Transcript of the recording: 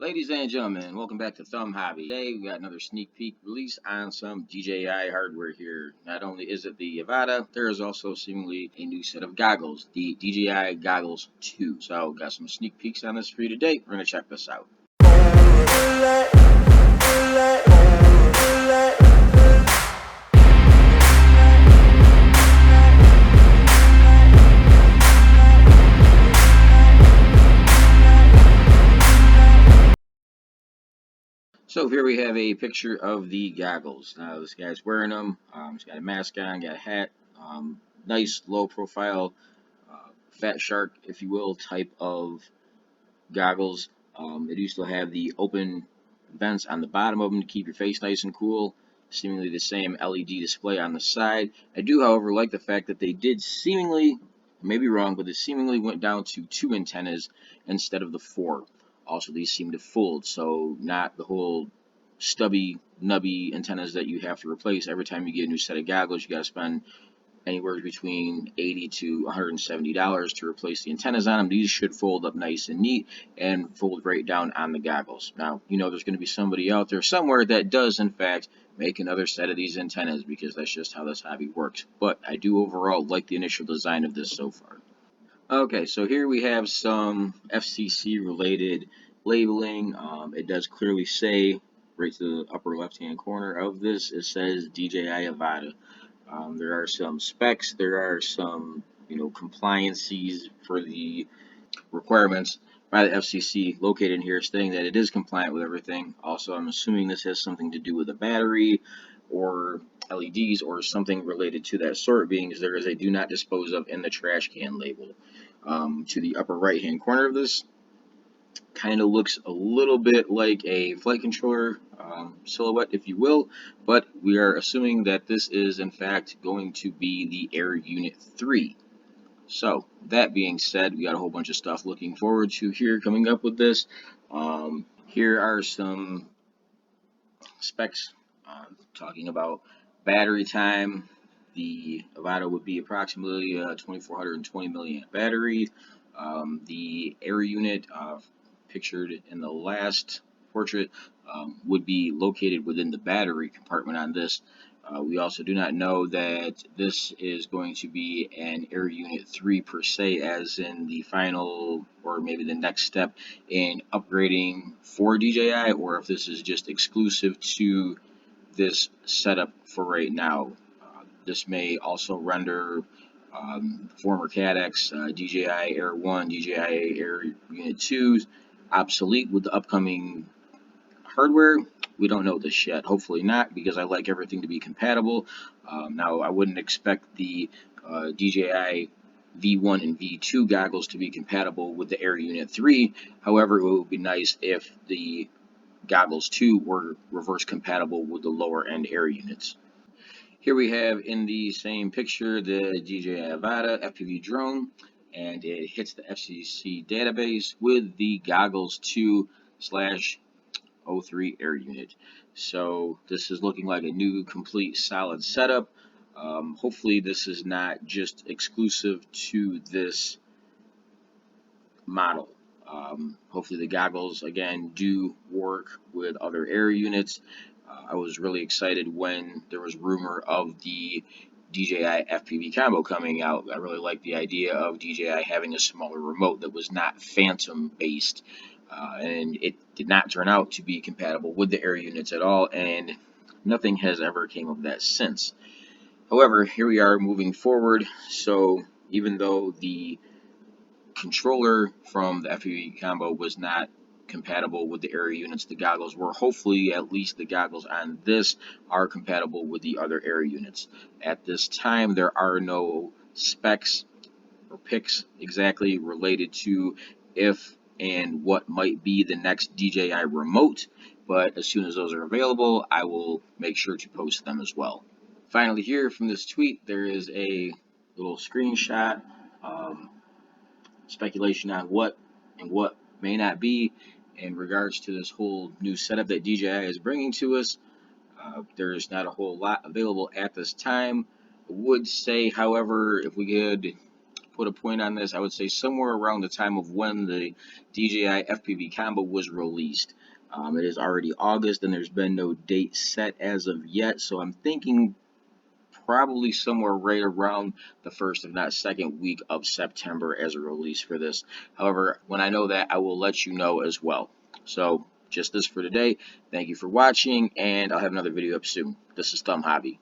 Ladies and gentlemen, welcome back to Thumb Hobby. Today we got another sneak peek release on some DJI hardware here. Not only is it the Avata, there is also seemingly a new set of goggles, the DJI Goggles 2. So got some sneak peeks on this for you today. We're going to check this out. So here we have a picture of the goggles. Now this guy's wearing them. He's got a mask on, got a hat. Nice low profile, fat shark, if you will, type of goggles. They do still have the open vents on the bottom of them to keep your face nice and cool. Seemingly the same LED display on the side. I do, however, like the fact that they did seemingly, maybe wrong, but they seemingly went down to 2 antennas instead of the 4. Also, these seem to fold, so not the whole stubby, nubby antennas that you have to replace every time you get a new set of goggles. You got to spend anywhere between $80 to $170 to replace the antennas on them. These should fold up nice and neat and fold right down on the goggles. Now, you know there's going to be somebody out there somewhere that does, in fact, make another set of these antennas because that's just how this hobby works. But I do overall like the initial design of this so far. Okay, so here we have some FCC related labeling. It does clearly say right to the upper left hand corner of this, it says DJI Avata. There are some specs, there are some, compliances for the requirements by the FCC located in here stating that it is compliant with everything. Also, I'm assuming this has something to do with a battery or LEDs or something related to that sort, being as there is a do not dispose of in the trash can label. To the upper right hand corner of this, kind of looks a little bit like a flight controller silhouette, if you will, but we are assuming that this is in fact going to be the Air Unit 3. So that being said, we got a whole bunch of stuff looking forward to here coming up with this. Here are some specs talking about battery time. The Avata would be approximately 2420 milliamp battery. The Air Unit pictured in the last portrait would be located within the battery compartment on this. We also do not know that this is going to be an Air Unit 3 per se, as in the final or maybe the next step in upgrading for DJI, or if this is just exclusive to this setup for right now. This may also render former CADX, DJI Air 1, DJI Air Unit 2s obsolete with the upcoming hardware. We don't know this yet. Hopefully not, because I like everything to be compatible. Now, I wouldn't expect the DJI V1 and V2 goggles to be compatible with the Air Unit 3. However, it would be nice if the Goggles 2 were reverse compatible with the lower end Air units. Here we have in the same picture the DJI Avata FPV drone, and it hits the FCC database with the Goggles 2/03 Air unit. So this is looking like a new complete solid setup. Hopefully this is not just exclusive to this model. Hopefully the goggles again do work with other Air units. I was really excited when there was rumor of the DJI FPV combo coming out. I really like the idea of DJI having a smaller remote that was not Phantom based, and it did not turn out to be compatible with the Air units at all, and nothing has ever came of that since. However, here we are moving forward. So even though the controller from the FPV combo was not compatible with the Air units, the goggles were. Hopefully at least the goggles on this are compatible with the other Air units. At this time there are no specs or pics exactly related to if and what might be the next DJI remote, but as soon as those are available I will make sure to post them as well. Finally, here from this tweet there is a little screenshot, speculation on what and what may not be in regards to this whole new setup that DJI is bringing to us. There's not a whole lot available at this time. I would say, however, if we could put a point on this, I would say somewhere around the time of when the DJI FPV combo was released. It is already August and there's been no date set as of yet, so I'm thinking probably somewhere right around the first, if not second week of September as a release for this. However, when I know that, I will let you know as well. So, just this for today. Thank you for watching, and I'll have another video up soon. This is Thumb Hobby.